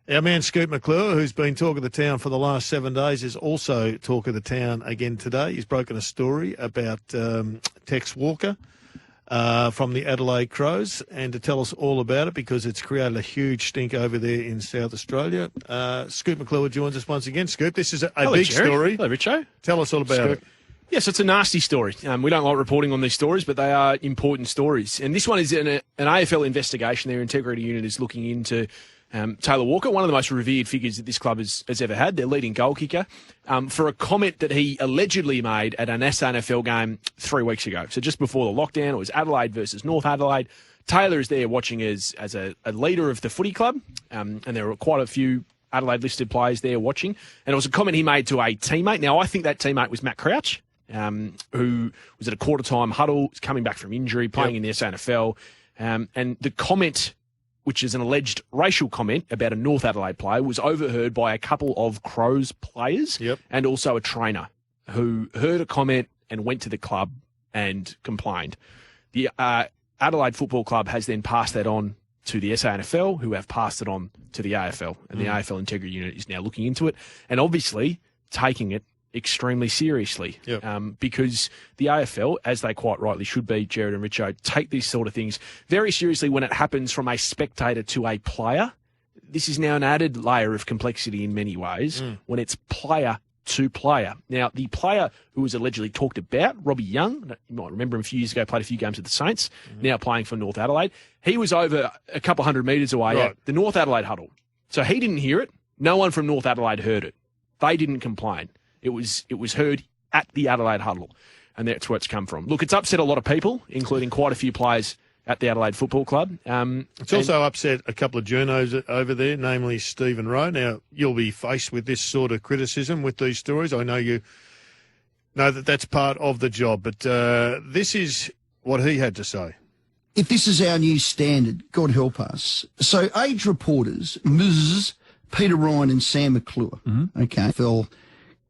Our man Scoot McClure, who's been talk of the town for the last 7 days, is also talk of the town again today. He's broken a story about Tex Walker from the Adelaide Crows, and to tell us all about it because it's created a huge stink over there in South Australia. Scoot McClure joins us once again. Scoot, this is a Hello, big Jerry. story. Hello, Richo. Tell us all about it. Yes, it's a nasty story. We don't like reporting on these stories, but they are important stories. And this one is an AFL investigation. Their integrity unit is looking into Taylor Walker, one of the most revered figures that this club has ever had, their leading goal kicker, for a comment that he allegedly made at an SANFL game 3 weeks ago. So just before the lockdown, it was Adelaide versus North Adelaide. Taylor is there watching as a leader of the footy club, and there were quite a few Adelaide-listed players there watching. And it was a comment he made to a teammate. Now, I think that teammate was Matt Crouch, who was at a quarter-time huddle, coming back from injury, playing in the SANFL. And the comment, which is an alleged racial comment about a North Adelaide player, was overheard by a couple of Crows players and also a trainer who heard a comment and went to the club and complained. The Adelaide Football Club has then passed that on to the SANFL, who have passed it on to the AFL, and the AFL Integrity Unit is now looking into it and obviously taking it extremely seriously, because the AFL, as they quite rightly should be, Jared and Richo, take these sort of things very seriously when it happens from a spectator to a player. This is now an added layer of complexity in many ways when it's player to player. Now, the player who was allegedly talked about, Robbie Young, you might remember him a few years ago, played a few games with the Saints, now playing for North Adelaide. He was over a couple hundred metres away at the North Adelaide huddle. So he didn't hear it. No one from North Adelaide heard it. They didn't complain. It was heard at the Adelaide huddle, and that's where it's come from. Look, it's upset a lot of people, including quite a few players at the Adelaide Football Club. It's also upset a couple of journos over there, namely Stephen Rowe. Now, you'll be faced with this sort of criticism with these stories. I know you know that that's part of the job, but this is what he had to say. If this is our new standard, God help us. So, Age reporters, Ms. Peter Ryan and Sam McClure, fell.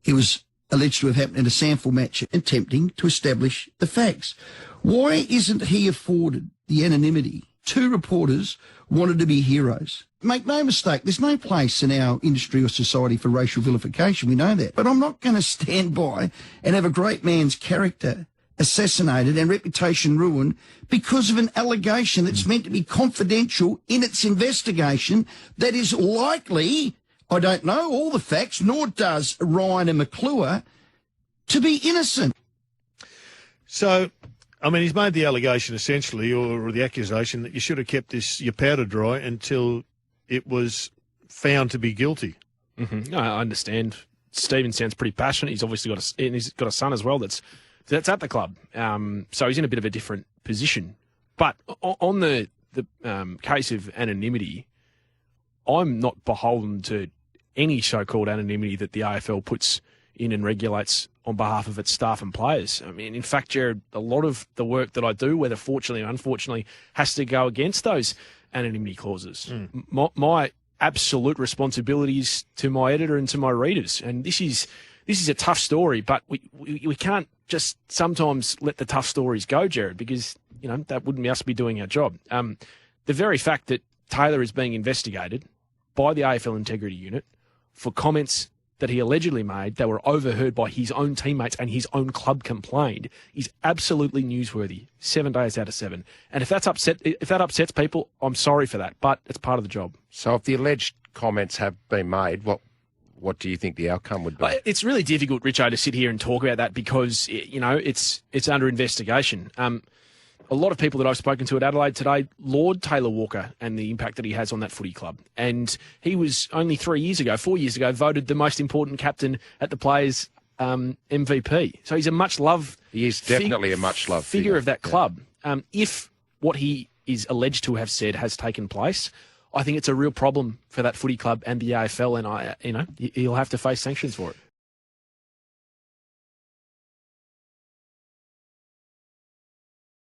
It was alleged to have happened in a sample match, attempting to establish the facts. Why isn't he afforded the anonymity? Two reporters wanted to be heroes. Make no mistake, there's no place in our industry or society for racial vilification, we know that. But I'm not going to stand by and have a great man's character assassinated and reputation ruined because of an allegation that's meant to be confidential in its investigation that is likely, I don't know all the facts, nor does Ryan and McClure, to be innocent. So, I mean, he's made the allegation essentially, or the accusation, that you should have kept your powder dry until it was found to be guilty. No, I understand. Stephen sounds pretty passionate. He's obviously got a son as well that's at the club. So he's in a bit of a different position. But on the case of anonymity, I'm not beholden to any so-called anonymity that the AFL puts in and regulates on behalf of its staff and players. I mean, in fact, Jared, a lot of the work that I do, whether fortunately or unfortunately, has to go against those anonymity clauses. My absolute responsibility is to my editor and to my readers. And this is a tough story, but we can't just sometimes let the tough stories go, Jared, because, you know, that wouldn't be us be doing our job. The very fact that Taylor is being investigated by the AFL Integrity Unit for comments that he allegedly made that were overheard by his own teammates and his own club complained is absolutely newsworthy 7 days out of 7. And if that upsets people, I'm sorry for that, but it's part of the job. So if the alleged comments have been made, what do you think the outcome would be? It's really difficult, Richo, to sit here and talk about that because, you know, it's under investigation. A lot of people that I've spoken to at Adelaide today laud Taylor Walker and the impact that he has on that footy club. And he was only 4 years ago, voted the most important captain at the Players' MVP. So he's a much-loved He is definitely a much-loved figure of that club. If what he is alleged to have said has taken place, I think it's a real problem for that footy club and the AFL, and he'll have to face sanctions for it.